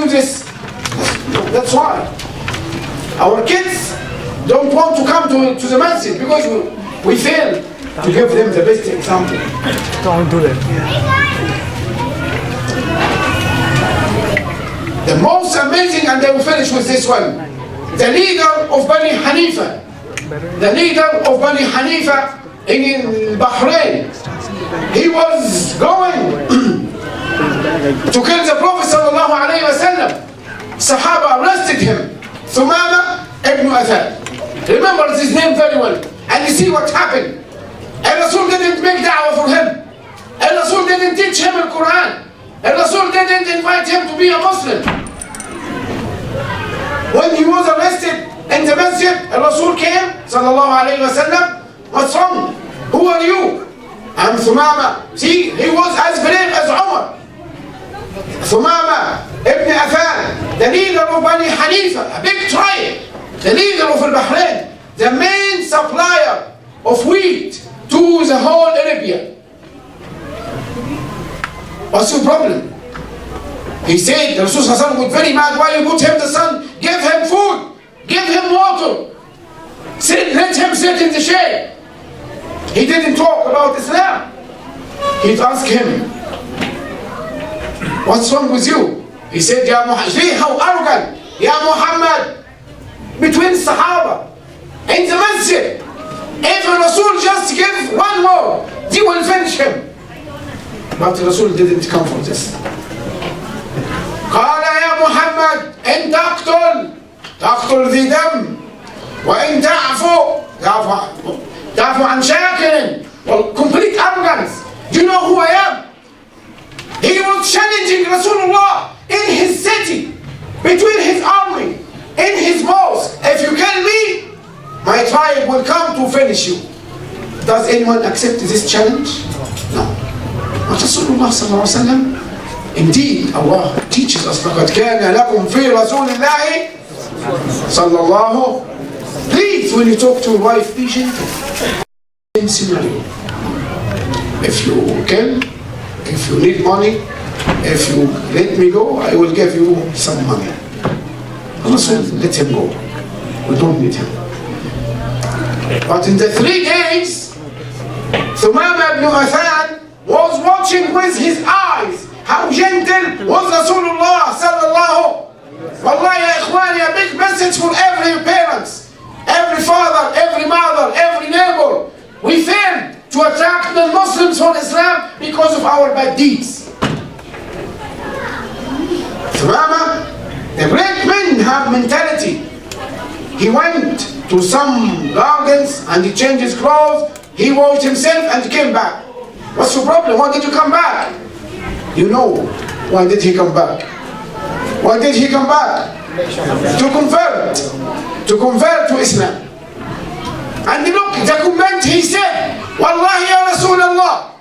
do this. That's why. Our kids don't want to come to the masjid because we fail to give them the best example. Don't do that. The most amazing, and I will finish with this one, the leader of Bani Hanifa, the leader of Bani Hanifa in Bahrain, he was going to kill the Prophet sallallahu alayhi wa sallam. Sahaba arrested him, Thumama ibn Athad. Remember his name very well. And you see what happened. Al-Rasul didn't make da'wah for him. Al-Rasul didn't teach him the Quran. Al-Rasul didn't invite him to be a Muslim. When he was arrested in the masjid, Al-Rasul came, sallallahu alayhi wa sallam. What's wrong? Who are you? I'm Thumama. See, he was as brave as Umar. Thumama ibn Affan, the leader of Bani Hanifa, a big tribe, the leader of Bahrain, the main supplier of wheat to the whole Arabia. What's your problem? He said, Rasul was very mad. Why you put him the sun? Give him food, give him water, let him sit in the shade. He didn't talk about Islam. He'd ask him, what's wrong with you? He said, Ya Muhammad, see how arrogant, Ya Muhammad, between Sahaba, in the masjid. If Rasul just give one more, he will finish him. But Rasul didn't come for this. قال يا محمد إن تقتل ذي دم وإن تعفو عن شاكر. Well, complete arrogance. Do you know who I am? He was challenging Rasulullah in his city, between his army, in his mosque. If you kill me, my tribe will come to finish you. Does anyone accept this challenge? No. But Rasulullah sallallahu alaihi wasallam, indeed, Allah teaches us, لَقَدْ كَانَ لَكُمْ فِي رَسُولِ اللَّهِ صلى الله. Please, when you talk to your wife, be gentle. Same scenario. If you kill, if you need money, if you let me go, I will give you some money. Also, let him go. We don't need him. But in the 3 days, Thumama ibn Athad was watching with his eyes how gentle was Rasulullah sallallahu. Wallahi ya ikhwani, a big message for every parents, every father, every mother, every neighbor. We failed to attract the Muslims for Islam because of our bad deeds. Thumama, the great men have mentality. He went to some gardens and he changed his clothes, he washed himself and came back. What's your problem? Why did you come back? You know why did he come back? Why did he come back? To convert to Islam. And look, the comment he said, Wallahi ya Rasulullah,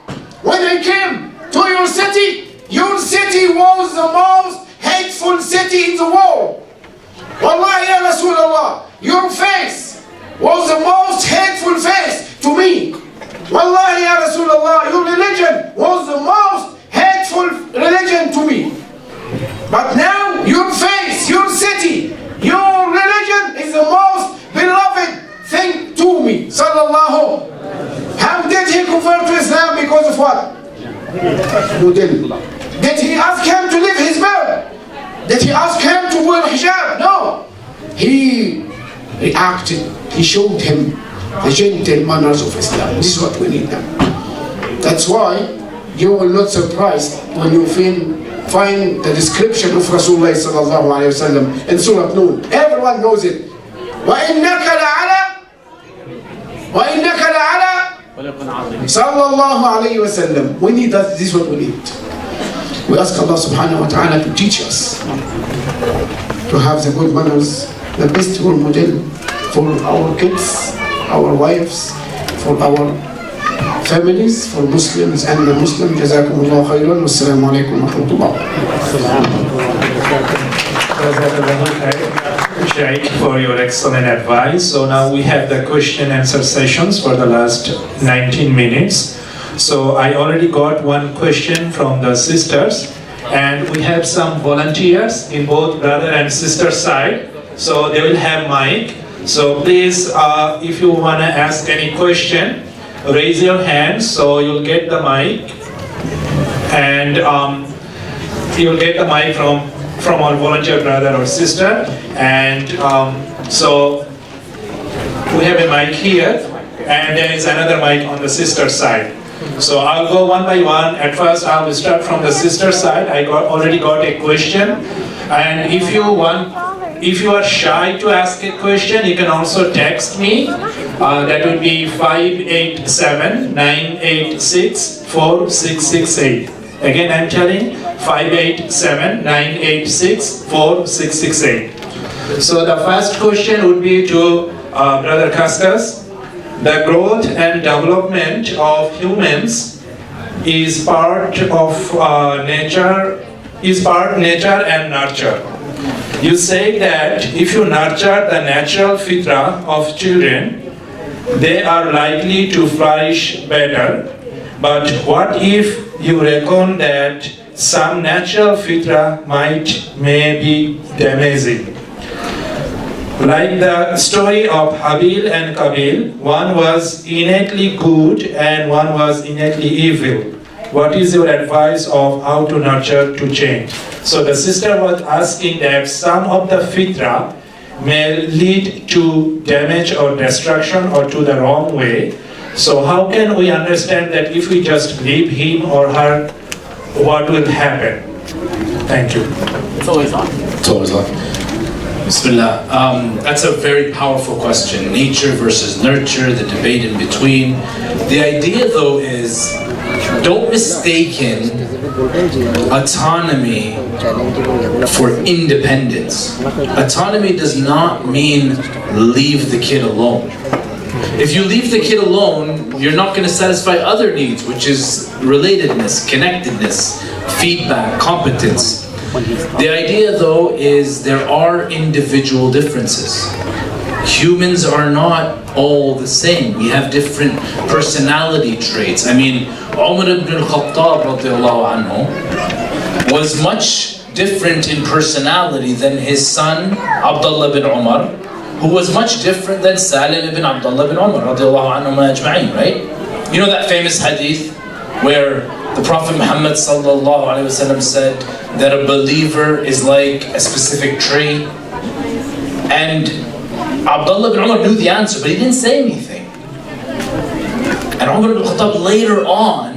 when I came to your city was the most hateful city in the world. Wallahi ya Rasulullah, your face was the most hateful face to me. Wallahi ya Rasulullah, your religion was the most hateful religion to me. But now your face, your city, your religion is the most beloved thing to me. Sallallahu. How did he convert to Islam? Because of what? Did he ask him to leave his beard? Did he ask him to wear hijab? No. He reacted. He showed him the gentle manners of Islam. This is what we need now. That's why you will not surprised when you find the description of Rasulullah sallallahu alayhi wa sallam in Surah Noon. Everyone knows it. وَإِنَّكَ لَعَلَى sallallahu alayhi wa sallam. We need that. This is what we need. We ask Allah subhanahu wa ta'ala to teach us to have the good manners, the best role model for our kids, our wives, for our families, for Muslims and the Muslim. Jazakumullah khairan. Wassalamu alaikum wa rahmatullah. For your excellent advice. So now we have the question and answer sessions for the last 19 minutes. So I already got one question from the sisters. And we have some volunteers in both brother and sister side, so they will have mic. So please, if you want to ask any question, raise your hand so you'll get the mic. And you'll get the mic from our volunteer brother or sister. And so we have a mic here, and there is another mic on the sister side. So I'll go one by one. At first, I will start from the sister side. I already got a question, and if you are shy to ask a question, you can also text me. That would be 587-986-4668. Again, I'm telling 587-986-4668. So the first question would be to Brother Kaskas. The growth and development of humans is part of nature and nurture. You say that if you nurture the natural fitra of children, they are likely to flourish better. But what if you reckon that some natural fitra may be damaging? Like the story of Habil and Qabil, one was innately good and one was innately evil. What is your advice of how to nurture to change? So the sister was asking that some of the fitra may lead to damage or destruction or to the wrong way. So how can we understand that if we just leave him or her, what will happen? Thank you. It's always on. It's always on. Bismillah. That's a very powerful question. Nature versus nurture, the debate in between. The idea, though, is don't mistaken autonomy for independence. Autonomy does not mean leave the kid alone. If you leave the kid alone, you're not going to satisfy other needs, which is relatedness, connectedness, feedback, competence. The idea, though, is there are individual differences. Humans are not all the same. We have different personality traits. I mean, Umar ibn al-Khattab radiallahu anhu was much different in personality than his son, Abdullah bin Umar, who was much different than Salim ibn Abdullah bin Umar radiallahu anhu ajma'in, right? You know that famous hadith where the Prophet Muhammad sallallahu alaihi wasallam said that a believer is like a specific tree, and Abdullah bin Umar knew the answer, but he didn't say anything. And Umar ibn Khattab later on,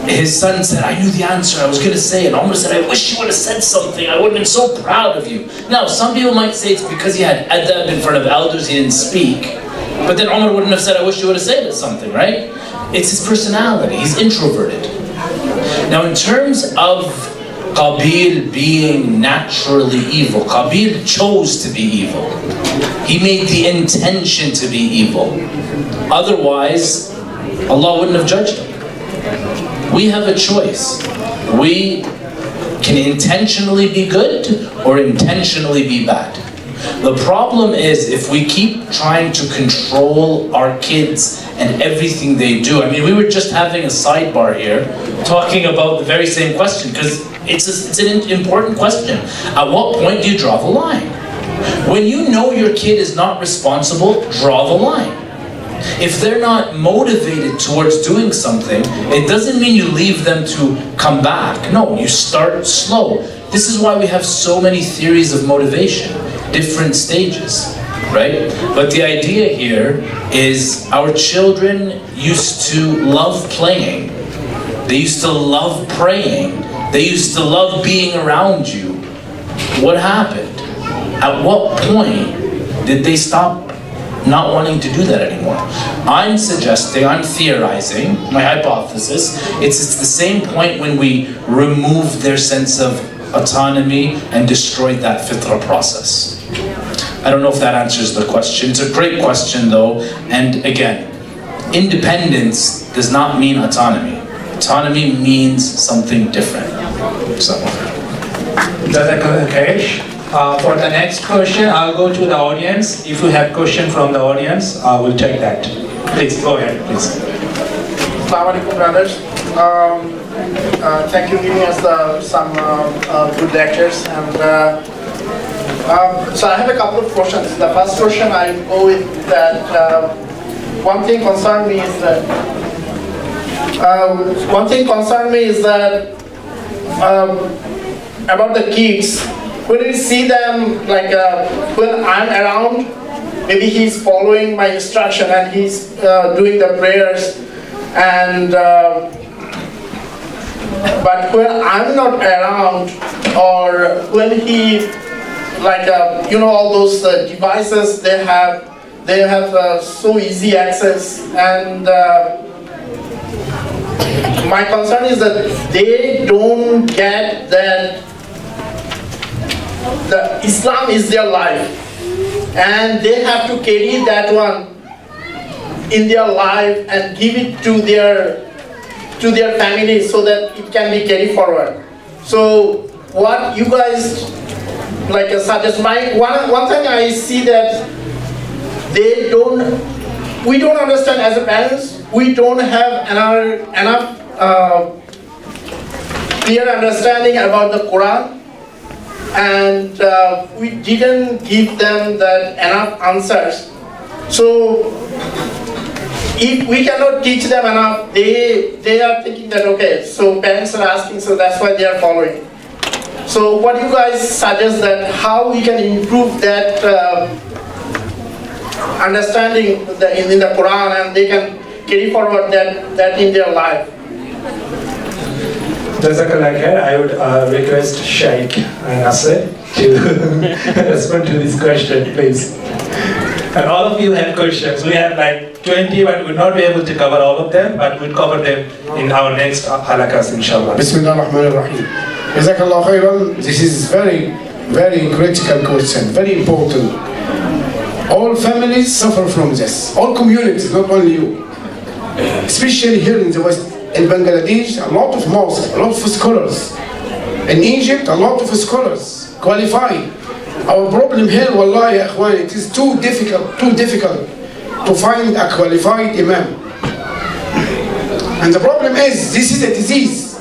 his son said, I knew the answer, I was going to say it. Umar said, I wish you would have said something, I would have been so proud of you. Now, some people might say it's because he had adab in front of elders, he didn't speak. But then Umar wouldn't have said, I wish you would have said something, right? It's his personality, he's introverted. Now, in terms of Qabil being naturally evil, Qabil chose to be evil. He made the intention to be evil. Otherwise, Allah wouldn't have judged him. We have a choice. We can intentionally be good or intentionally be bad. The problem is if we keep trying to control our kids and everything they do. I mean, we were just having a sidebar here talking about the very same question because it's an important question. At what point do you draw the line? When you know your kid is not responsible, draw the line. If they're not motivated towards doing something, it doesn't mean you leave them to come back. No, you start slow. This is why we have so many theories of motivation, different stages, right? But the idea here is our children used to love playing. They used to love praying. They used to love being around you. What happened? At what point did they stop not wanting to do that anymore? I'm suggesting, I'm theorizing, my hypothesis, it's the same point when we removed their sense of autonomy and destroyed that fitra process. I don't know if that answers the question. It's a great question though, and again, independence does not mean autonomy. Autonomy means something different. So. Okay. For the next question, I'll go to the audience. If you have question from the audience, I will take that. Please, go ahead, please. Assalamu alaikum, brothers. Thank you for giving us some good lectures. And so I have a couple of questions. The first question I go with that one thing concerned me is that about the kids. When we see them, like when I'm around, maybe he's following my instruction and he's doing the prayers, and but when I'm not around, or when he, like all those devices they have so easy access, and my concern is that they don't get that the Islam is their life, and they have to carry that one in their life and give it to their family so that it can be carried forward. So what you guys suggest? One thing I see that we don't understand as a parents. We don't have enough clear understanding about the Quran, and we didn't give them that enough answers. So if we cannot teach them enough, they are thinking that okay, so parents are asking, so that's why they are following. So what you guys suggest that how we can improve that understanding in the Quran, and they can carry forward that in their life? Jazakallah, I would request Sheikh Nasser to respond to this question, please. And all of you have questions. We have like 20, but we'll not be able to cover all of them, but we'll cover them in our next halakas, inshallah. Bismillah ar-Rahman ar-Rahim. Jazakallah khairan. This is very, very critical question, very important. All families suffer from this. All communities, not only you. Especially here in the West. In Bangladesh, a lot of mosques, a lot of scholars. In Egypt, a lot of scholars, qualified. Our problem here, wallahi, ya ikhwan, it is too difficult to find a qualified imam. And the problem is, this is a disease.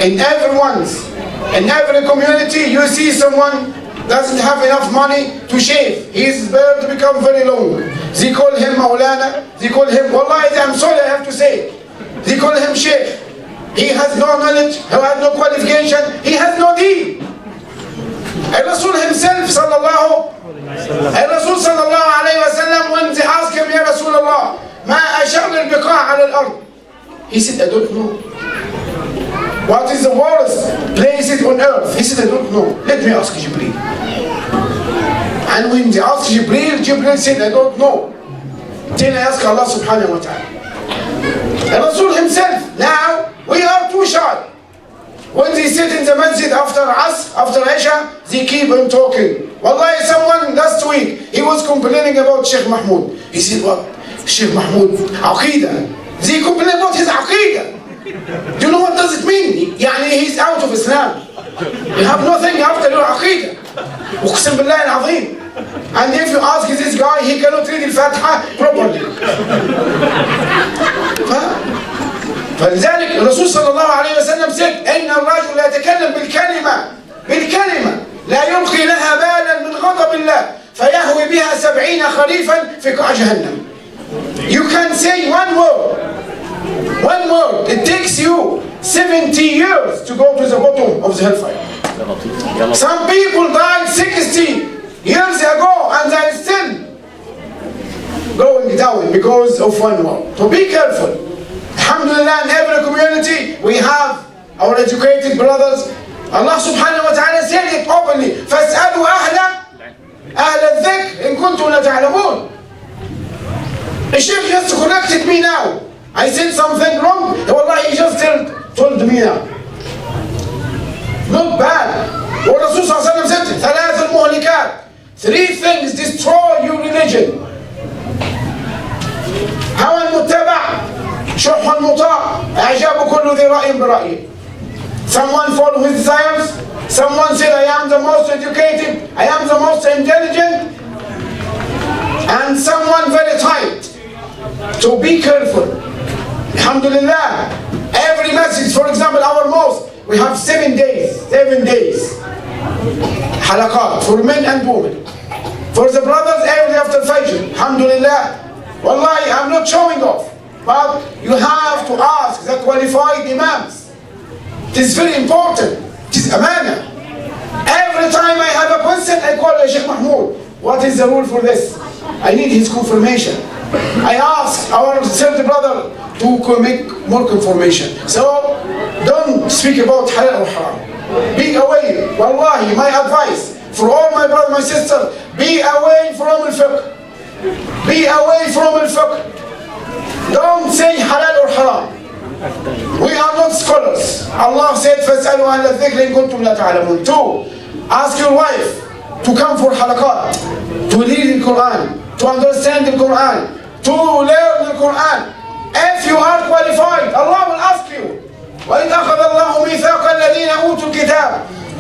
In every community, you see someone doesn't have enough money to shave. His beard become very long. They call him Maulana, they call him, wallahi, I'm sorry I have to say, they call him Sheikh. He has no knowledge, he has no qualification, he has no deen. Rasul himself, sallallahu alayhi wa sallam, when they asked him, Ya Rasulullah, ma ashar al-biqa' ala al-ard? He said, I don't know. What is the worst places on earth? He said, I don't know. Let me ask Jibreel. And when they asked Jibreel, Jibreel said, I don't know. Then I asked Allah subhanahu wa ta'ala. And Rasul himself, now we are too shy. When they sit in the masjid after Asr, after Isha, they keep on talking. Wallahi, someone last week, he was complaining about Sheikh Mahmoud. He said, what? Sheikh Mahmoud, Aqidah. They complain about his Aqidah. Do you know what does it mean? Yani he's out of Islam. You have nothing after your Aqidah. Uqsim billah al-azim. And if you ask this guy, he cannot read al-Fatiha properly. فلذلك الرسول صلى الله عليه وسلم said إن الرجل لا يتكلم بالكلمة لا يلقي لها بالا من غضب الله فيهوي بها 70 خريفا في قاع جهنم. You can say one word, it takes you 70 years to go to the bottom of the hellfire. Some people died 60 years ago and they are still going down because of one word. So be careful. Alhamdulillah, in every community we have our educated brothers. Allah subhanahu wa ta'ala said it openly. فَاسْأَلُوا أَهْلَ الذِّكْرِ إِن كُنتُمْ لَا تَعْلَمُونَ. The Sheikh just corrected me now. I said something wrong. Wallahi, he just told me now. Not bad. What Rasul sallallahu alayhi wa sallam said, ثلاث المهلكات. 3 things destroy your religion. هوى المتبع, شح المطاع, إعجاب كل ذي رأي برأيه. Someone follow his desires. Someone said, I am the most educated, I am the most intelligent, and someone very tight. So be careful. Alhamdulillah, Every message, for example, our mosque, we have 7 days, 7 days. Halaqat for men and women. For the brothers, every after Fajr. Alhamdulillah. Wallahi, I'm not showing off. But you have to ask the qualified imams. It is very important. It is amana. Every time I have a question, I call Sheikh Mahmoud. What is the rule for this? I need his confirmation. I ask our third brother to make more confirmation. So, don't speak about halal or haram. Be away. Wallahi, my advice for all my brothers, my sisters, be away from al-fiqh. Be away from al-fiqh. Don't say halal or haram. We are not scholars. Allah said, فَاسْأَلُوا عَلَى الذِّكْرِ إِن كُنتُمْ لَا تَعْلَمُونَ. 2. Ask your wife to come for halaqat, to read the Quran, to understand the Quran, to learn the Quran. If you are qualified, Allah will ask you. وَإِذْ أَخَذَ اللَّهُ مِيثَاقَ الَّذِينَ أُوتُوا الْكِتَابَ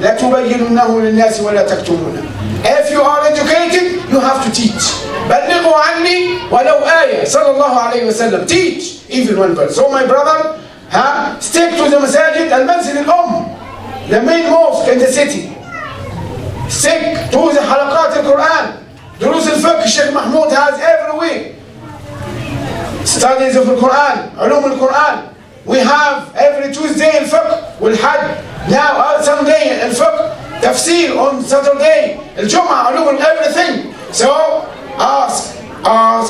لَتُبَيِّنُنَّهُ لِلنَّاسِ وَلَا تَكْتُمُونَهُ. If you are educated, you have to teach. بلغوا عني ولو آية صلى الله عليه وسلم. Teach even one verse. So my brother, stick to the masajid al-Manzil al-Umm, the main mosque in the city. Stick to the halaqat al-Quran. Durus al-Fiqh, Sheikh Mahmoud has every week. Studies of the Quran, ulum al-Quran. We have every Tuesday al-Fiqh, wal-Hajj. Now Sunday al-Fiqh, tafsir on Saturday, al-Jum'ah, ulum everything. So ask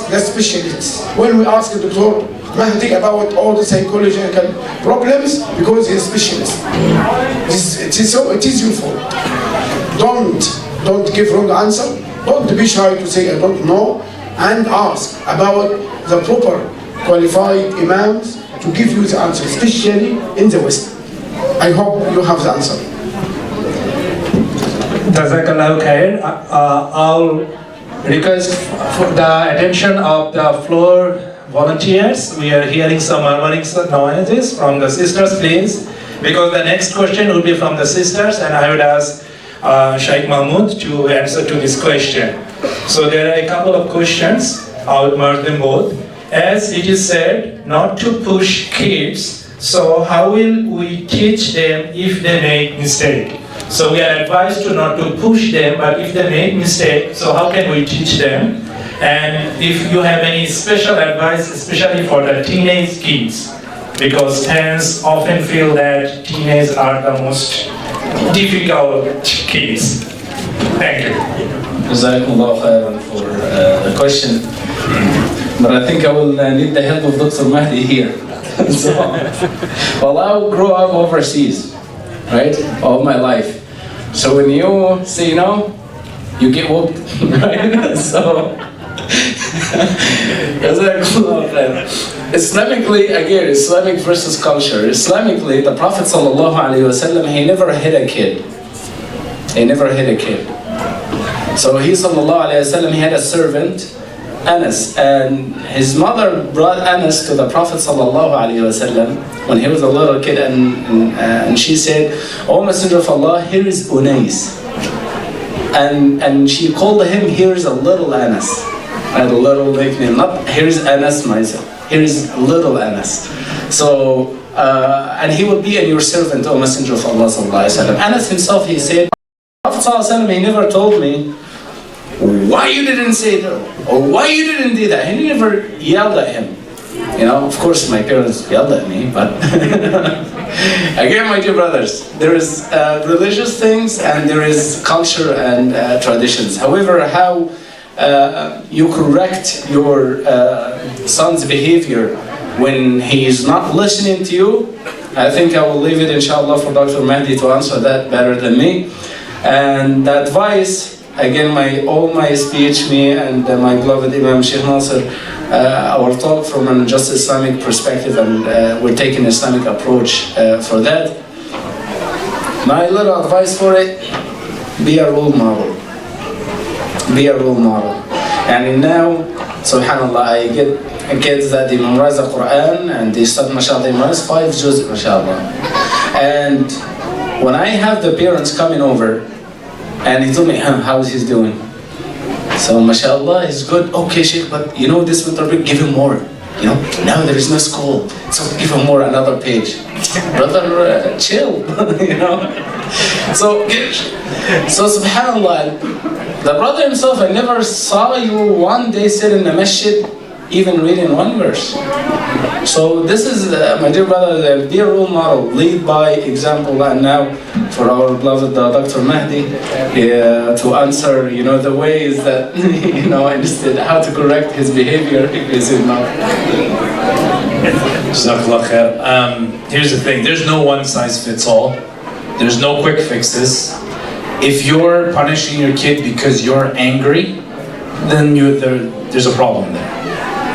the specialists. When we ask the Dr. Mahdi about all the psychological problems, because he's a specialist. It is useful. Don't give wrong answer. Don't be shy to say I don't know, and ask about the proper qualified imams to give you the answer, especially in the West. I hope you have the answer. Jazakallahu khair. I'll request for the attention of the floor volunteers. We are hearing some murmuring noises from the sisters, please, because the next question will be from the sisters, and I would ask Sheikh Mahmoud to answer to this question. So there are a couple of questions. I will merge them both. As it is said, not to push kids, so how will we teach them if they make mistake? So we are advised to not to push them, but if they make mistake, so how can we teach them? And if you have any special advice, especially for the teenage kids, because parents often feel that teenagers are the most difficult kids. Thank you. Jazakumullah khairan for the question. But I think I will need the help of Dr. Mahdi here. So, well, I grew up overseas, right, all my life. So when you say no, you get whooped, right? So, Islamically, again, Islamic versus culture. Islamically, the Prophet ﷺ, he never hit a kid. He never hit a kid. So he ﷺ, he had a servant, Anas, and his mother brought Anas to the Prophet ﷺ when he was a little kid, and she said, "O Messenger of Allah, here is Unais." And she called him, "Here is a little Anas." I had a little nickname, not "here is Anas myself." Here is little Anas. So, and he will be your servant, O Messenger of Allah ﷺ. Anas himself, he said, Prophet ﷺ, he never told me why you didn't say that, or why you didn't do that. He never yelled at him. You know, of course my parents yelled at me, but again, my dear brothers, there is religious things and there is culture and traditions. However, how you correct your son's behavior when he is not listening to you, I think I will leave it inshallah for Dr. Mahdi to answer that better than me. And the advice, again, all my speech, me and my beloved Imam Sheikh Nasser, our talk from an just Islamic perspective, and we're taking an Islamic approach for that. My little advice for it, be a role model. Be a role model. And now, subhanAllah, I get kids that they memorize the Quran and they start, mashallah, they memorize 5 juz, mashallah. And when I have the parents coming over, and he told me, how is he doing? So, mashallah, he's good. Okay, Sheikh, but you know this winter break, give him more. You know, now there is no school, so even more another page. Brother, chill, you know. So subhanallah, the brother himself, I never saw you one day sit in the masjid even reading one verse. So this is, my dear brother, the dear role model, lead by example. And now for our beloved Dr. Mahdi to answer, you know, the ways that, you know, instead how to correct his behavior is enough. Jazakallah khair. Here's the thing, there's no one size fits all. There's no quick fixes. If you're punishing your kid because you're angry, then there's a problem there.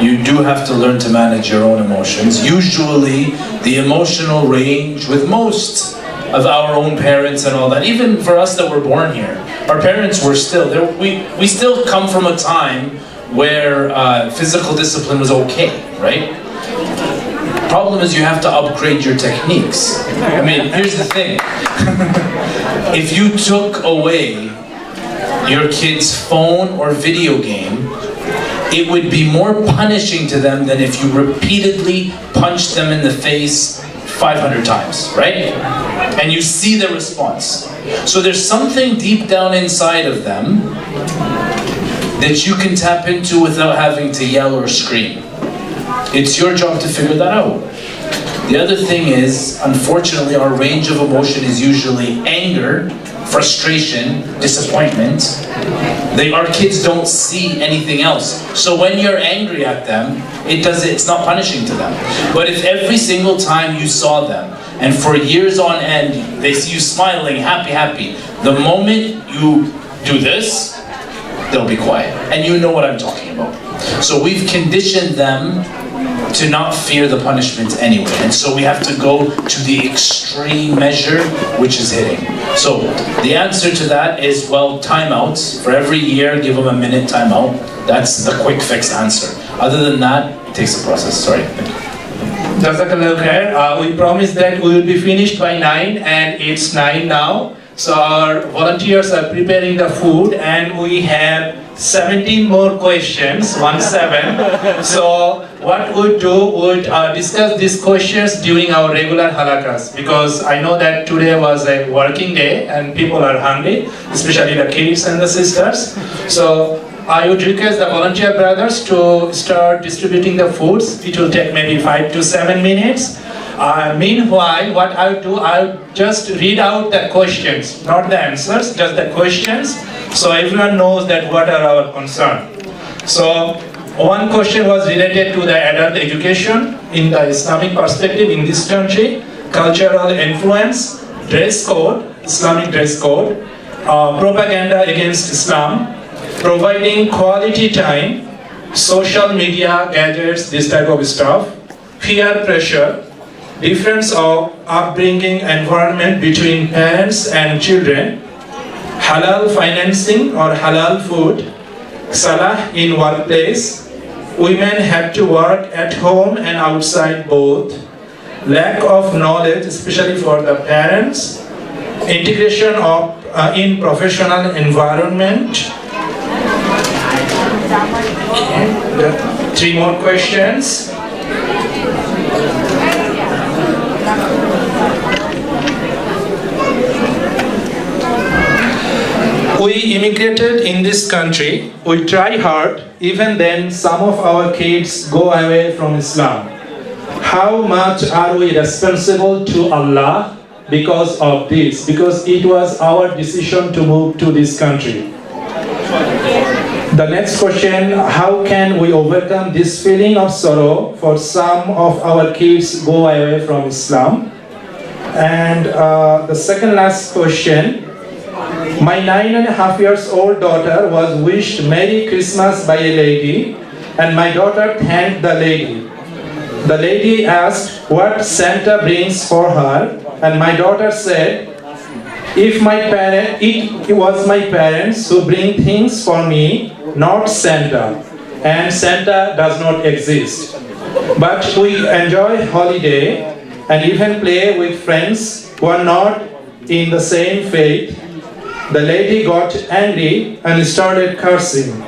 You do have to learn to manage your own emotions. Usually, the emotional range with most of our own parents and all that, even for us that were born here, our parents were still there. We still come from a time where physical discipline was okay, right? Problem is you have to upgrade your techniques. I mean, here's the thing. If you took away your kid's phone or video game, it would be more punishing to them than if you repeatedly punched them in the face 500 times, right? And you see the response. So there's something deep down inside of them that you can tap into without having to yell or scream. It's your job to figure that out. The other thing is, unfortunately, our range of emotion is usually anger, frustration, disappointment. Our kids don't see anything else. So when you're angry at them, it's not punishing to them. But if every single time you saw them, and for years on end, they see you smiling, happy, the moment you do this, they'll be quiet. And you know what I'm talking about. So we've conditioned them to not fear the punishment anyway. And so we have to go to the extreme measure, which is hitting. So the answer to that is, well, timeouts. For every year, give them a minute timeout. That's the quick fix answer. Other than that, it takes a process. Sorry. Jazakallah khair. We promised that we will be finished by 9, and it's 9 now. So our volunteers are preparing the food, and we have 17 more questions, 17. So what we'll do, we'll discuss these questions during our regular halaqas, because I know that today was a working day and people are hungry, especially the kids and the sisters. So I would request the volunteer brothers to start distributing the foods. It will take maybe 5 to 7 minutes. Meanwhile, what I'll do, I'll just read out the questions, not the answers, just the questions, so everyone knows that what are our concerns. So, one question was related to the adult education in the Islamic perspective in this country, cultural influence, dress code, Islamic dress code, propaganda against Islam, providing quality time, social media, gadgets, this type of stuff, peer pressure, difference of upbringing environment between parents and children, halal financing or halal food, salah in workplace, women have to work at home and outside both, lack of knowledge, especially for the parents, integration of in professional environment. 3 more questions. We immigrated in this country, we try hard, even then some of our kids go away from Islam. How much are we responsible to Allah because of this? Because it was our decision to move to this country. The next question, how can we overcome this feeling of sorrow for some of our kids go away from Islam? And the second last question, my 9.5 years old daughter was wished Merry Christmas by a lady, and my daughter thanked the lady. The lady asked what Santa brings for her, and my daughter said, it was my parents who bring things for me, not Santa, and Santa does not exist. But we enjoy holiday and even play with friends who are not in the same faith. The lady got angry and started cursing.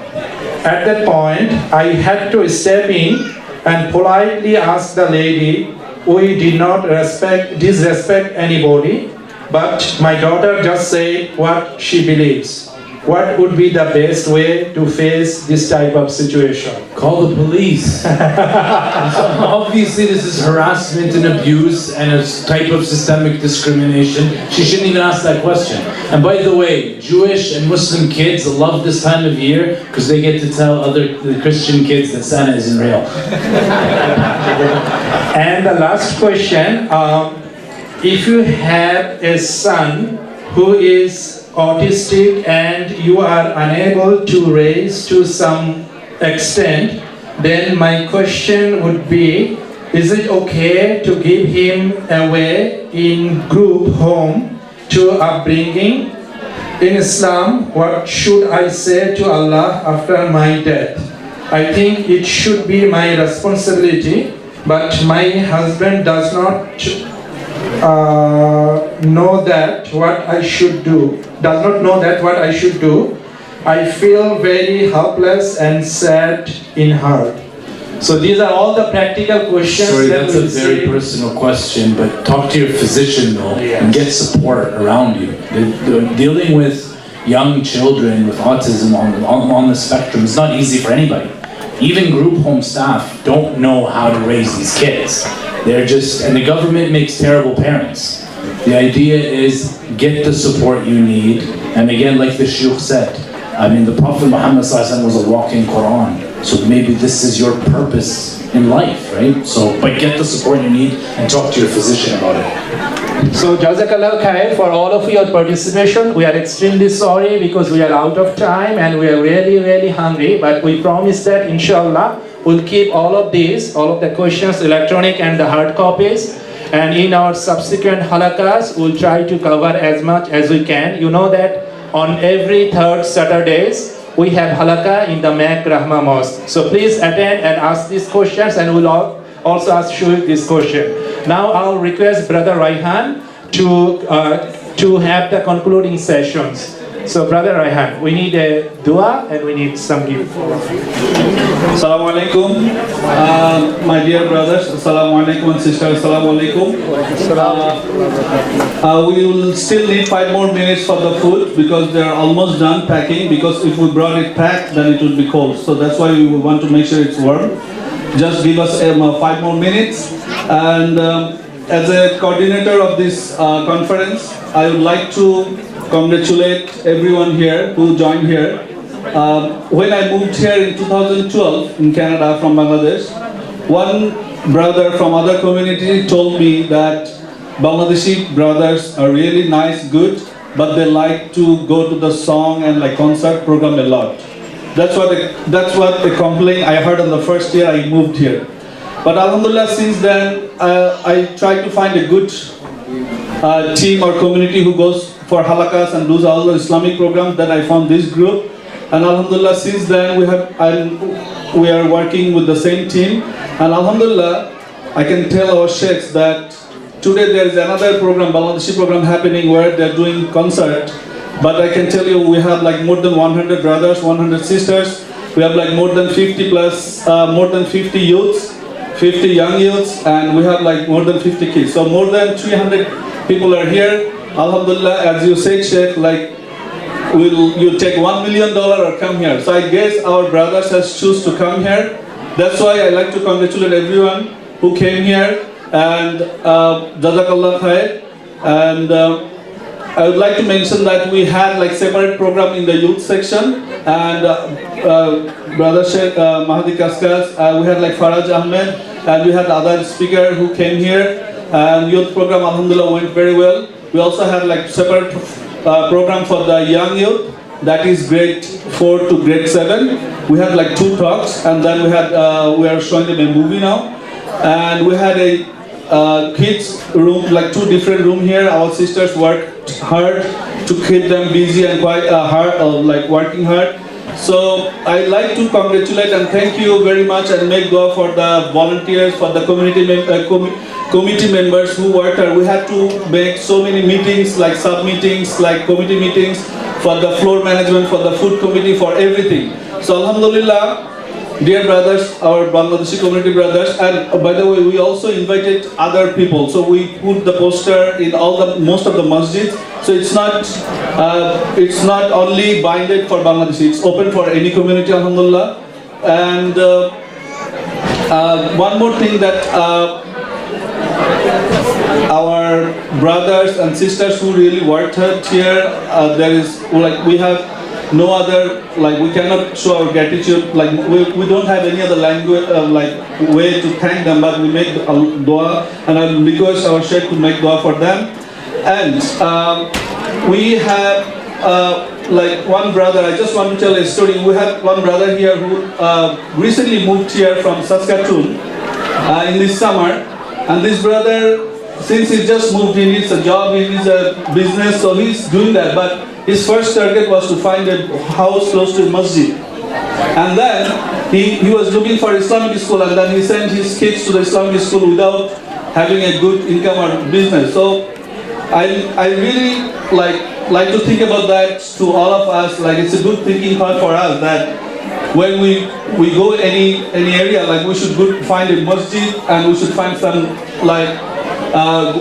At that point, I had to step in and politely asked the lady, we did not disrespect anybody, but my daughter just said what she believes. What would be the best way to face this type of situation? Call the police. Obviously, this is harassment and abuse and a type of systemic discrimination. She shouldn't even ask that question. And by the way, Jewish and Muslim kids love this time of year because they get to tell the Christian kids that Santa isn't real. And the last question, if you have a son who is autistic and you are unable to raise to some extent, then my question would be, is it okay to give him away in group home to upbringing? In Islam, what should I say to Allah after my death? I think it should be my responsibility, but my husband does not know that what I should do. I feel very helpless and sad in heart. So these are all the practical questions. Sorry, that's a very personal question, but talk to your physician though, and get support around you. Dealing with young children with autism on the spectrum is not easy for anybody. Even group home staff don't know how to raise these kids. And the government makes terrible parents. The idea is get the support you need, and again, like the Shaykh said, I mean, the Prophet Muhammad ﷺ was a walking Quran, so maybe this is your purpose in life, right? So, but get the support you need and talk to your physician about it. So Jazakallah khair for all of your participation. We are extremely sorry because we are out of time and we are really, really hungry, but we promise that inshallah we'll keep all of the questions, electronic and the hard copies. And in our subsequent halaqas, we'll try to cover as much as we can. You know that on every third Saturdays, we have halaqa in the Mek Rahma Mosque. So please attend and ask these questions, and we'll also ask Shuik this question. Now I'll request Brother Raihan to have the concluding sessions. So Brother Raihan, we need a dua and we need some gift. Assalamu alaikum, my dear brothers. Assalamu alaikum and sisters. Assalamu alaikum. We will still need 5 more minutes for the food because they are almost done packing. Because if we brought it packed, then it would be cold. So that's why we want to make sure it's warm. Just give us 5 more minutes. And as a coordinator of this conference, I would like to congratulate everyone here who joined here. When I moved here in 2012 in Canada from Bangladesh, one brother from other community told me that Bangladeshi brothers are really nice, good, but they like to go to the song and like concert program a lot. That's what the complaint I heard on the first year I moved here. But alhamdulillah, since then I tried to find a good team or community who goes for halaqas and does all the Islamic programs. Then I found this group, and alhamdulillah, since then we are working with the same team, and alhamdulillah, I can tell our sheikhs that today there is another program, Bangladeshi program happening where they are doing concert. But I can tell you we have like more than 100 brothers, 100 sisters. We have like more than 50 youths, 50 young youths, and we have like more than 50 kids. So more than 300 people are here. Alhamdulillah, as you said, Sheikh, like, will you take $1 million or come here? So I guess our brothers has choose to come here. That's why I like to congratulate everyone who came here, and Jazakallah khair. And I would like to mention that we had like separate program in the youth section, and Brother Sheikh Mahdi Kaskas, we had like Faraj Ahmed, and we had other speaker who came here, and youth program alhamdulillah went very well. We also had like separate program for the young youth, that is grade 4 to grade 7. We had like 2 talks, and then we are showing them a movie now, and we had a kids room, like 2 different room here. Our sisters worked hard to keep them busy and quite hard, like working hard. So I like to congratulate and thank you very much, and make dua for the volunteers, for the committee members who worked hard. We had to make so many meetings, like sub meetings, like committee meetings, for the floor management, for the food committee, for everything. So alhamdulillah, dear brothers, our Bangladeshi community brothers, and by the way, we also invited other people. So we put the poster in most of the masjids. So it's not only binded for Bangladeshi. It's open for any community, alhamdulillah. And one more thing that our brothers and sisters who really worked hard here, there is we have no other, we cannot show our gratitude, we don't have any other language, way to thank them, but we make dua, and I request our Sheikh to make dua for them. And we have one brother, I just want to tell a story. We have one brother here who recently moved here from Saskatoon in this summer, and this brother, since he just moved, he needs a job, he needs a business, so he's doing that. But his first target was to find a house close to a masjid. And then he was looking for Islamic school, and then he sent his kids to the Islamic school without having a good income or business. So I really like to think about that to all of us. It's a good thinking part for us that when we go any area, we should find a masjid, and we should find some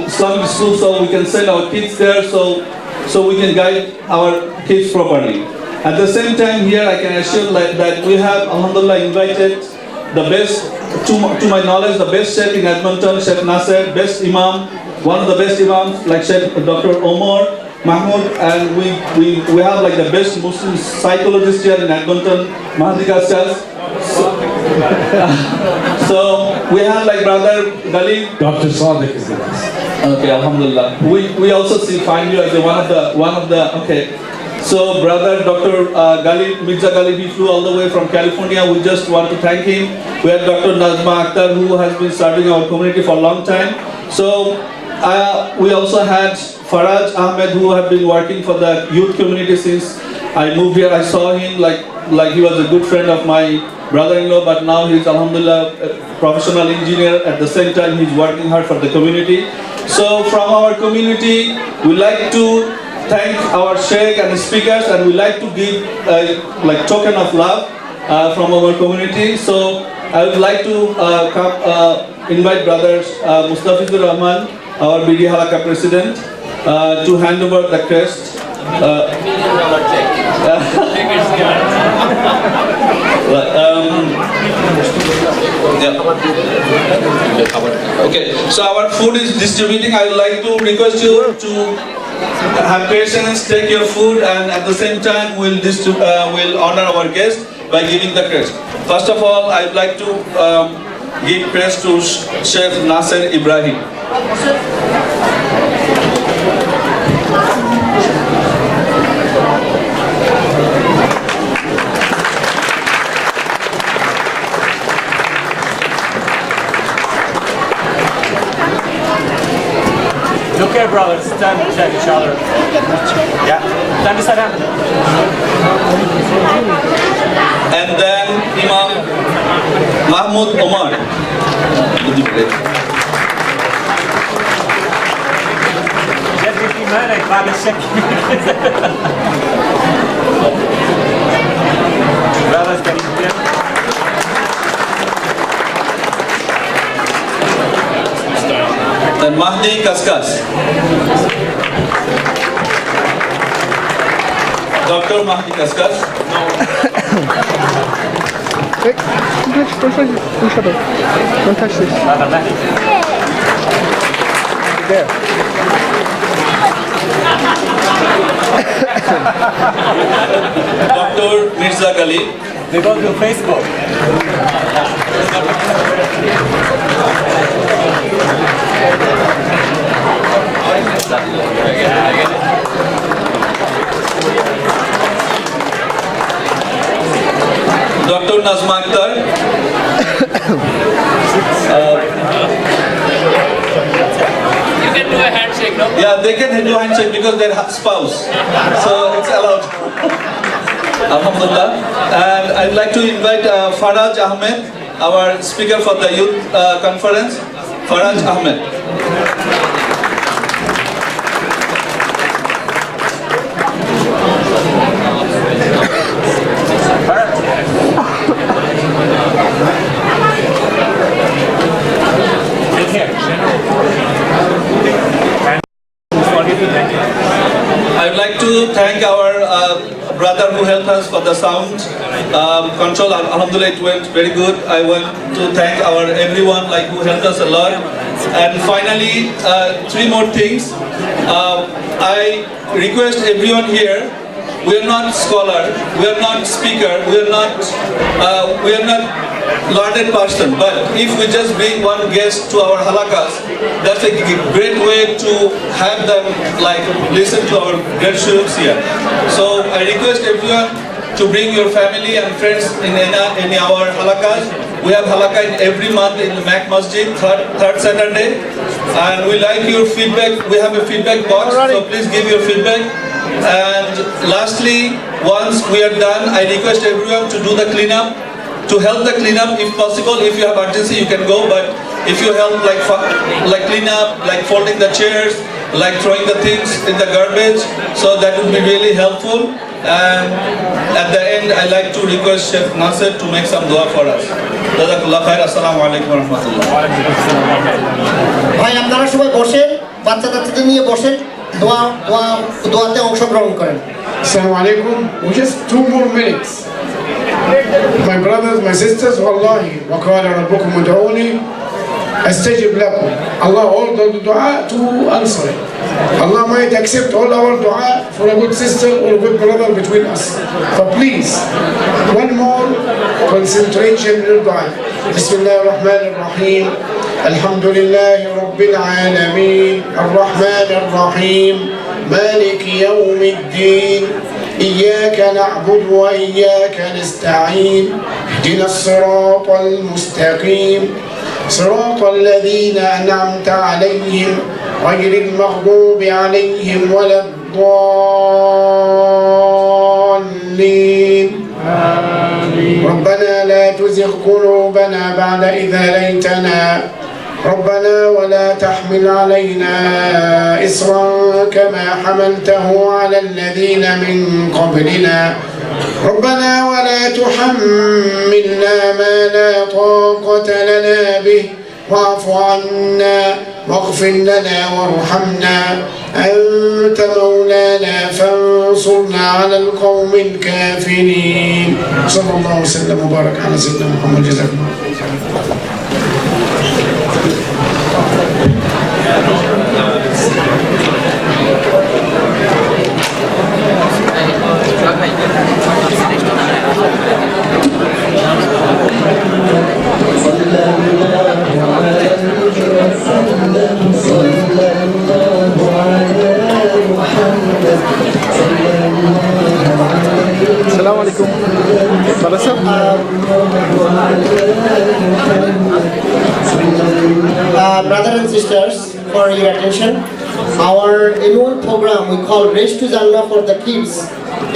Islamic school, so we can send our kids there, so we can guide our kids properly. At the same time, here I can assure that we have, alhamdulillah, invited the best, to my knowledge, the best Sheikh in Edmonton, Sheikh Nasser, best Imam, one of the best Imams, like Sheikh Dr. Omar Mahmoud, and we have the best Muslim psychologist here in Edmonton, Mahdi Kaskas. So we have Brother Galib. Dr. Sadiq is the best. Okay, alhamdulillah. We also find you as one of the okay. So brother Dr. Galib, Mirza Galib, he flew all the way from California. We just want to thank him. We have Dr. Nazma Akhtar, who has been serving our community for a long time. So we also had Faraj Ahmed, who have been working for the youth community since I moved here. I saw him like he was a good friend of my brother-in-law, but now he's, alhamdulillah, a professional engineer. At the same time, he's working hard for the community. So from our community, we like to thank our Sheikh and the speakers, and we like to give token of love from our community. So I would like to invite brothers Mustafizur Rahman, our BDHalaqa president, to hand over the crest. Okay, so our food is distributing. I would like to request you to have patience, take your food, and at the same time we'll honor our guest by giving the crest. First of all, I would like to give crest to Sheikh Nasser Ibrahim. Look here, brothers. Stand beside each other. Yeah. Stand beside him. And then Imam Mahmoud Omar. جدد إيمانك بعد الشك. Brothers, can you hear? And Mahdi Kaskas. Dr. Mahdi Kaskas. Hey, don't touch each other. Don't touch this. There. Dr. Mirza Galib. They go to Facebook. Dr. Nazma Akhtar. You can do a handshake, no? Yeah, they can do handshake because they're spouse. So it's allowed. Alhamdulillah. And I'd like to invite Faraj Ahmed, our speaker for the youth conference. Faraj Ahmed. brother who helped us for the sound control. Alhamdulillah, it went very good. I want to thank our everyone like who helped us a lot. And finally, three more things. I request everyone here. We are not scholar, we are not speaker, we are not learned person. But if we just bring one guest to our halaqas, that's a great way to have them like listen to our great shuyukhs here. So I request everyone to bring your family and friends in our halaqas. We have halaqa in every month in the Mac Masjid, third Saturday. And we like your feedback. We have a feedback box, so please give your feedback. And lastly, once we are done, I request everyone to do the cleanup, to help the cleanup if possible. If you have urgency, you can go. But if you help like clean up, like folding the chairs, like throwing the things in the garbage, so that would be really helpful. And at the end, I like to request Chef Nasser to make some dua for us. Jazakallah khair. Assalamu alaikum wa rahmatullah. ভাই আপনারা সবাই বসেন, বাচ্চাদের নিয়ে বসেন, দোয়াতে অংশগ্রহণ করেন। Assalamu alaikum. Just 2 more minutes. My brothers, my sisters, wallahi, وَقَالَ رَبُّكُمْ ادْعُونِي أَسْتَجِبْ لَكُمْ. Allah ordered the dua to answer it. Allah might accept all our dua for a good sister or a good brother between us. But please, one more concentration in your dua. Bismillah ar-Rahman ar-Rahim. الحمد لله رب العالمين الرحمن الرحيم مالك يوم الدين إياك نعبد وإياك نستعين اهدنا الصراط المستقيم صراط الذين أنعمت عليهم غير المغضوب عليهم ولا الضالين ربنا لا تزغ قلوبنا بعد إذ هديتنا ربنا ولا تحمل علينا إصرا كما حملته على الذين من قبلنا ربنا ولا تحملنا ما لا طاقة لنا به واعف عنا واغفر لنا وارحمنا أنت مولانا فانصرنا على القوم الكافرين صلى الله وسلم وبارك على سيدنا محمد جزاكم الله. Assalamu alaikum. Brothers and sisters, for your attention, our annual program we call Race to Jannah for the Kids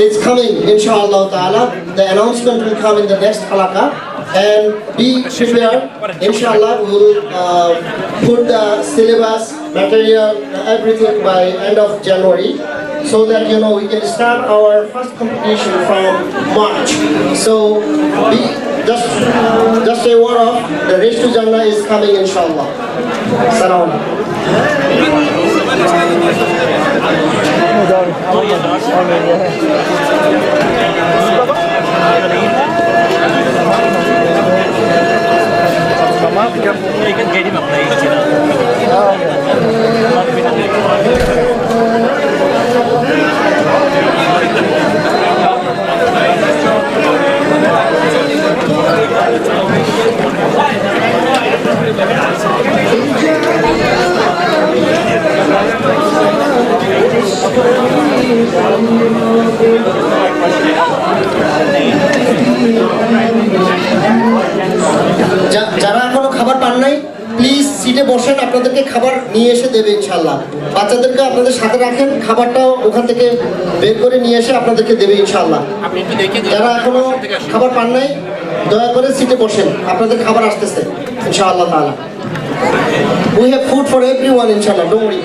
is coming, inshallah ta'ala. The announcement will come in the next halaqa. And be prepared, inshallah, we will put the syllabus, material, everything by end of January, so that we can start our first competition from March. So be just a word of the Race to Jannah is coming, inshallah. Salam. You can get him a place, যারা এখনো খাবার পান নাই, please সিটে বসেন, আপনাদেরকে খাবার নিয়ে এসে দেবে ইনশাআল্লাহ। বাচ্চাদেরকে আপনাদের সাথে রাখেন, খাবারটাও ওখান থেকে বের করে নিয়ে এসে আপনাদেরকে দেবে ইনশাআল্লাহ। যারা এখনো খাবার পান নাই, দয়া করে সিটে বসেন, আপনাদের খাবার আসতেছে ইনশাআল্লাহ তাআলা। We have food for everyone inshallah, don't worry.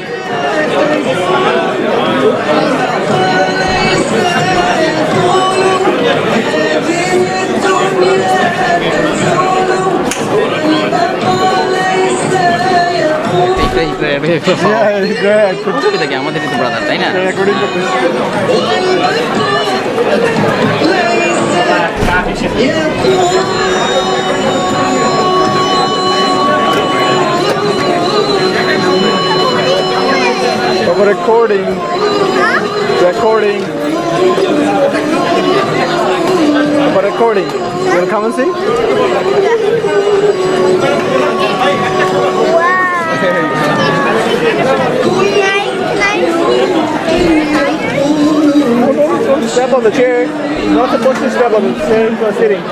আমাদের ব্রাদার তাই না recording. Recording. For recording. You wanna come and see? Don't step on the chair. You're not supposed to step on the chair if you're sitting.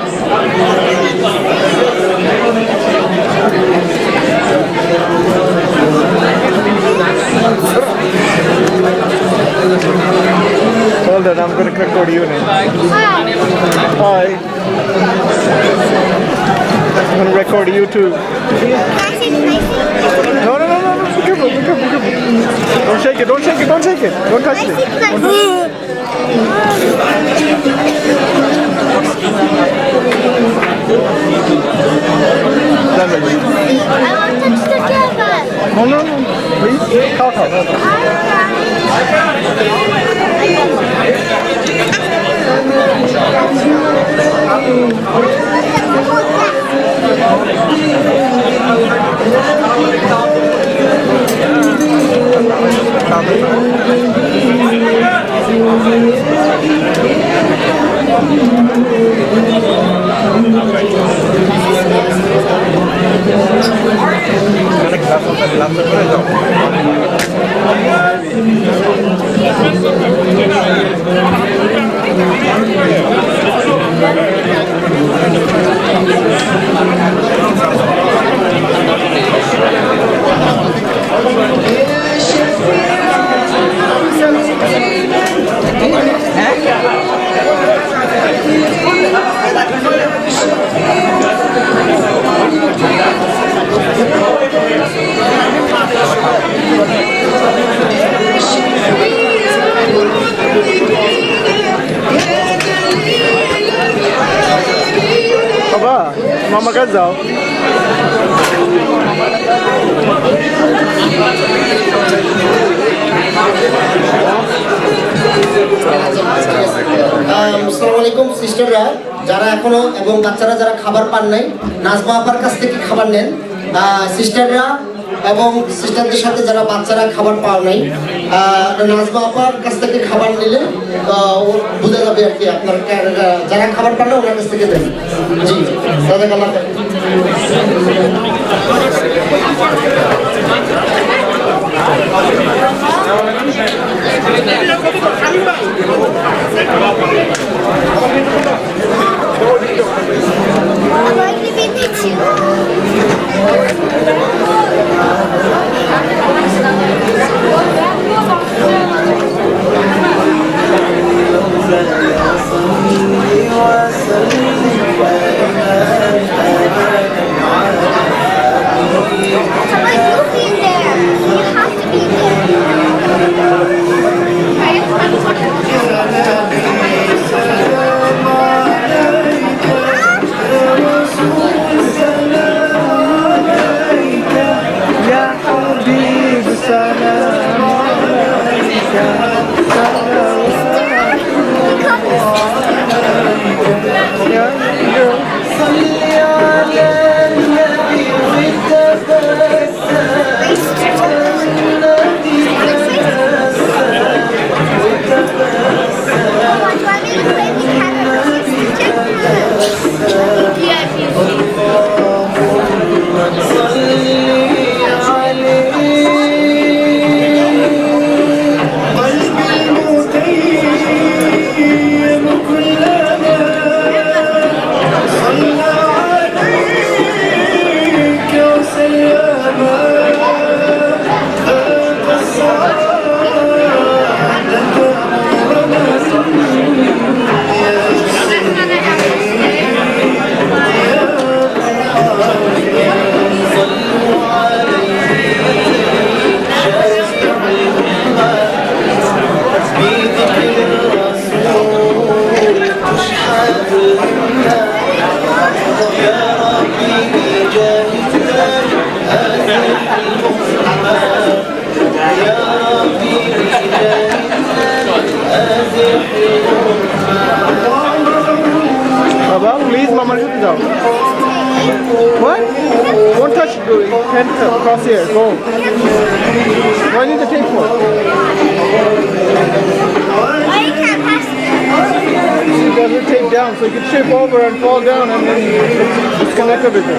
Hold on, I'm going to record you now. Hi. I'm going to record you too. No, no, no, no, no. Be careful, be careful, be careful. Don't shake it, don't shake it, don't shake it. Don't touch it. Don't touch it. I want to touch the camera. No, no, no. Please, talk. Baba, Mama Gazzao. আসসালামুয়ালাইকুম সিস্টাররা যারা এখনো এবং বাচ্চারা যারা খাবার পান নাই নাজমা আপার কাছ থেকে খাবার নেন সিস্টাররা এবং সিস্টারদের সাথে যারা বাচ্চারা খাবার পাও নাই নাজমা আপার কাছ থেকে খাবার নিলে বোঝা যাবে আর কি আপনার যারা খাবার পান না ওনার কাছ থেকে দেন জি তাদের আমার Baba, please, Mama, should go. What? Don't touch it, you can't cross here. Go. Why need the tape for? Why you can't pass it? You got the tape down so you can trip over and fall down and then disconnect everything.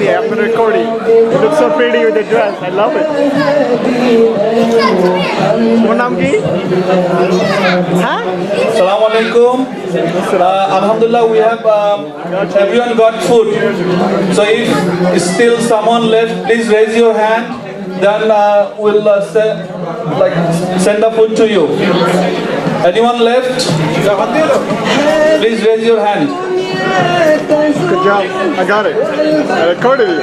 I'm going to record you. You look so pretty with the dress. I love it. What name is? Huh? Assalamu alaikum. Alhamdulillah, we have everyone got food. So if still someone left, please raise your hand. Then we'll send the food to you. Anyone left? Please raise your hand. Good job. I got it. I recorded it.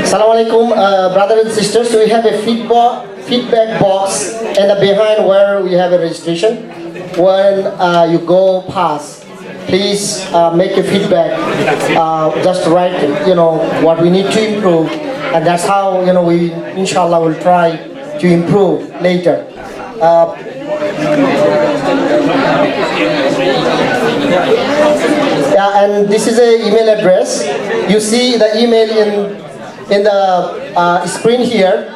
Assalamu alaikum, brothers and sisters. So we have a feedback box and behind where we have a registration. When you go past, please make a feedback. Just write, what we need to improve, and that's how we, inshallah, will try to improve later. Yeah, and this is an email address. You see the email in the screen here.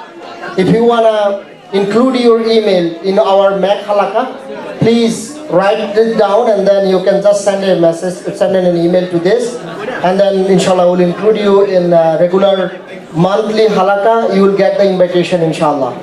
If you wanna include your email in our BDHalaqa, please write it down, and then you can just send a message, send an email to this, and then inshallah we'll include you in regular monthly halaqa. You will get the invitation inshallah.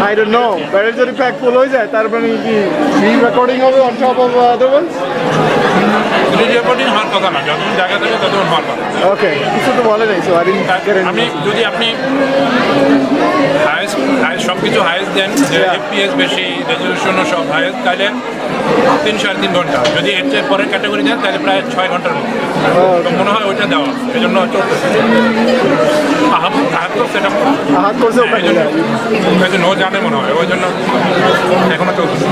I don't know. Where is the pack full? Is that? Re-recording of it on top of other ones? Recording হওয়ার কথা না, যতক্ষণ জায়গা থাকে ততক্ষণ হওয়ার কথা। ওকে, কিছু তো বলে নাই, সো আমি যদি আপনি হায়েস্ট সব কিছু হায়েস্ট দেন, যে এফপিএস বেশি, রেজলিউশনও সব হায়েস্ট, তাহলে 3-3.5 ঘন্টা। যদি এর চেয়ে পরের ক্যাটাগরি দেন তাহলে প্রায় 6 ঘন্টার মতো। তো মনে হয় ওইটা দেওয়া, এই জন্য চলতেছে। আহাত তো সেট আপ আহাত করছে, ওই নো জানে মনে হয়, ওই জন্য এখনো চলতেছে।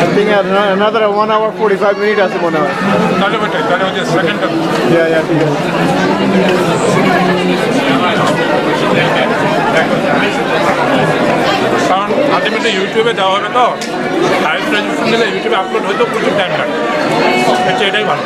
I think another 1 hour 45 minutes আছে মনে হয়। তাহলে ওইটাই, তাহলে ওই যে সেকেন্ডটা। ঠিক আছে। কারণ আলটিমেটলি ইউটিউবে দেওয়া হবে, তো হাইস্ট রেজলিউশন দিলে ইউটিউবে আপলোড হয়তো প্রচুর টাইম লাগে, হচ্ছে এটাই ভালো।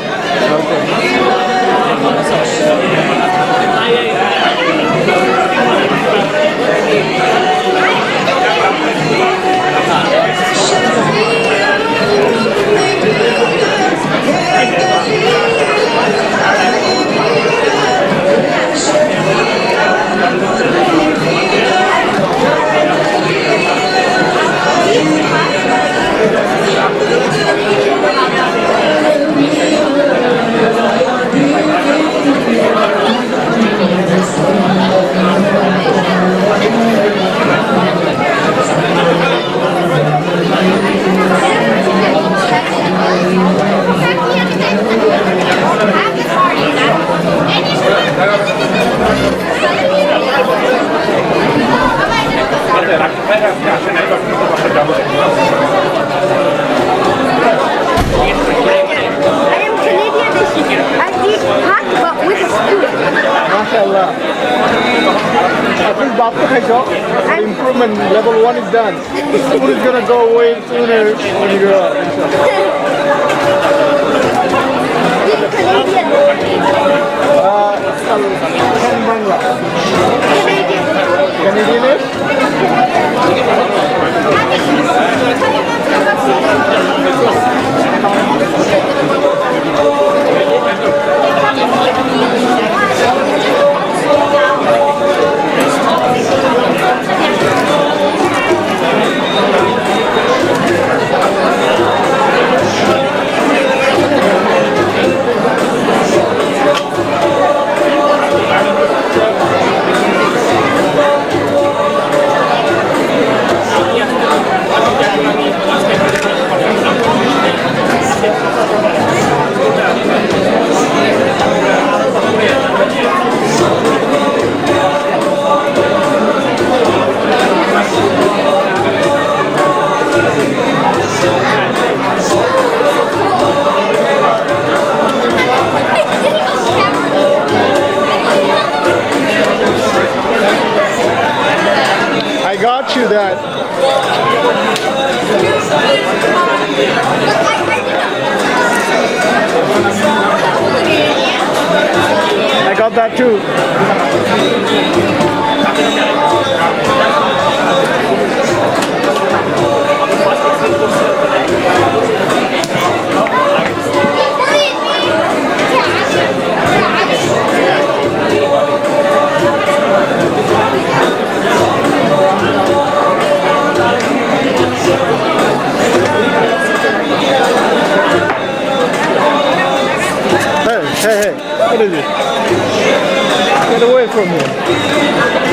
Improvement level 1 is done. The school is gonna go away sooner when you grow up. Canadian? I got that too. Hey, what is it? Get away from me.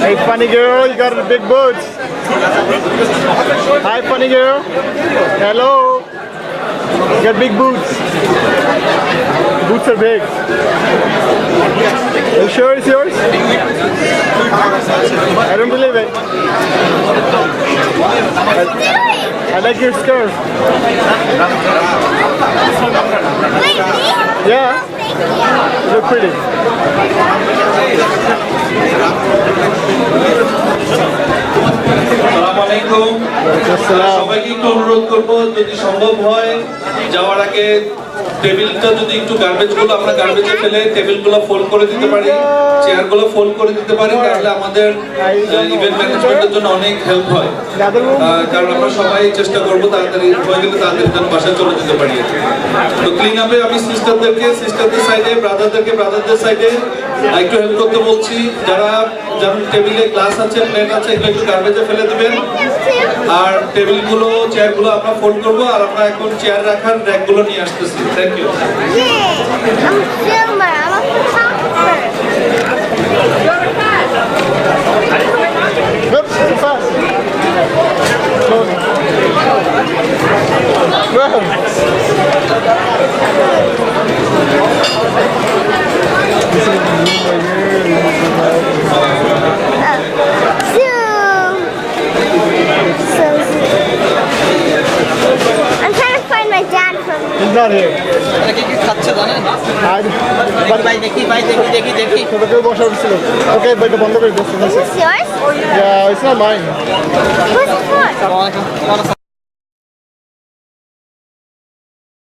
Hey, funny girl, you got the big boots. Hi, funny girl. Hello. You got big boots. Boots are big. Are you sure it's yours? I don't believe it. I like your skirt. Yeah. You look pretty. আসসালামু আলাইকুম সবাইকে একটু অনুরোধ করব যদি সম্ভব হয় যাওয়ার আগে টেবিলটা যদি একটু গার্বেজগুলো আমরা গার্বেজে ফেলে টেবিলগুলো ফোল্ড করে দিতে পারি চেয়ারগুলো ফোল্ড করে দিতে পারি তাহলে আমাদের ইভেন্ট ম্যানেজমেন্টের জন্য অনেক হেল্প হয় কারণ আমরা সবাই চেষ্টা করব তাড়াতাড়ি হয়ে গেলে তাদের জন্য বাসায় চলে যেতে পারি তো ক্লিন আপে আমি সিস্টারদের সাইডে ব্রাদারদের সাইডে একটু হেল্প করতে বলছি যারা যেমন টেবিলে গ্লাস আছে প্লেট আছে এগুলো একটু গার্বেজে ফেলে দিবেন আর টেবিলগুলো চেয়ারগুলো আমরা ফোল্ড করবো আর আমরা এখন চেয়ার রাখার র্যাকগুলো নিয়ে আসতেছি thank you I'm trying to find my dad from He's not here. Okay, but the bundle is Is this yours? Yeah, it's not mine. Who's it for?